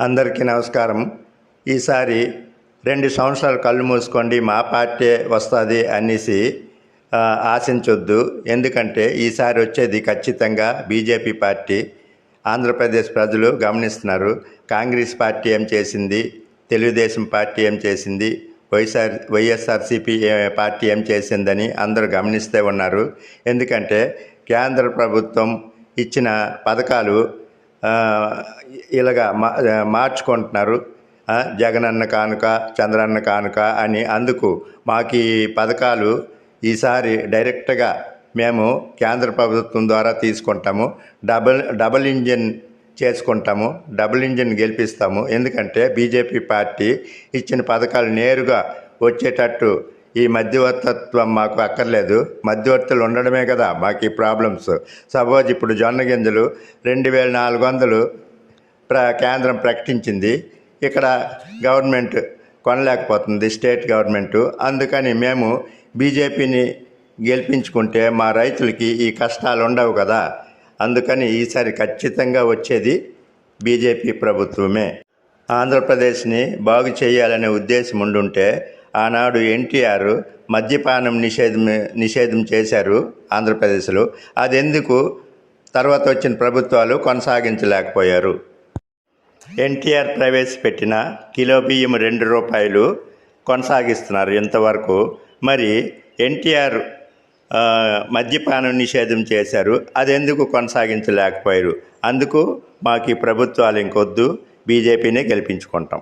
అందరికీ నమస్కారం. ఈసారి 2 సంవత్సరాలు కళ్ళు మూసుకోండి మా పార్టీ వస్తుంది అనేసి ఆశించొద్దు. ఎందుకంటే ఈసారి వచ్చేది ఖచ్చితంగా బీజేపీ పార్టీ. ఆంధ్రప్రదేశ్ ప్రజలు గమనిస్తున్నారు. కాంగ్రెస్ పార్టీ ఏం చేసింది, తెలుగుదేశం పార్టీ ఏం చేసింది, వైఎస్ఆర్సీపీ పార్టీ ఏం చేసిందని అందరూ గమనిస్తూ ఉన్నారు. ఎందుకంటే కేంద్ర ప్రభుత్వం ఇచ్చిన పథకాలు ఇలాగా మార్చుకుంటున్నారు. జగనన్న కానుక, చంద్రన్న కానుక అని. అందుకు మాకు ఈ పథకాలు ఈసారి డైరెక్ట్గా మేము కేంద్ర ప్రభుత్వం ద్వారా తీసుకుంటాము. డబుల్ ఇంజిన్ చేసుకుంటాము, డబుల్ ఇంజిన్ గెలిపిస్తాము. ఎందుకంటే బీజేపీ పార్టీ ఇచ్చిన పథకాలు నేరుగా వచ్చేటట్టు ఈ మధ్యవర్తత్వం మాకు అక్కర్లేదు. మధ్యవర్తులు ఉండడమే కదా మాకు ఈ ప్రాబ్లమ్స్. సపోజ్ ఇప్పుడు జొన్న గింజలు 2400 కేంద్రం ప్రకటించింది. ఇక్కడ గవర్నమెంట్ కొనలేకపోతుంది, స్టేట్ గవర్నమెంటు. అందుకని మేము బీజేపీని గెలిపించుకుంటే మా రైతులకి ఈ కష్టాలు ఉండవు కదా. అందుకని ఈసారి ఖచ్చితంగా వచ్చేది బీజేపీ ప్రభుత్వమే. ఆంధ్రప్రదేశ్ని బాగు చేయాలనే ఉద్దేశం ఉండుంటే ఆనాడు ఎన్టీఆర్ మద్యపానం నిషేధం చేశారు ఆంధ్రప్రదేశ్లో. అదెందుకు తర్వాత వచ్చిన ప్రభుత్వాలు కొనసాగించలేకపోయారు? ఎన్టీఆర్ ప్రవేశపెట్టిన కిలో బియ్యం 2 రూపాయలు కొనసాగిస్తున్నారు ఇంతవరకు. మరి ఎన్టీఆర్ మద్యపానం నిషేధం చేశారు, అదెందుకు కొనసాగించలేకపోయారు? అందుకు మాకు ఈ ప్రభుత్వాలు ఇంకొద్దు, బీజేపీనే గెలిపించుకుంటాం.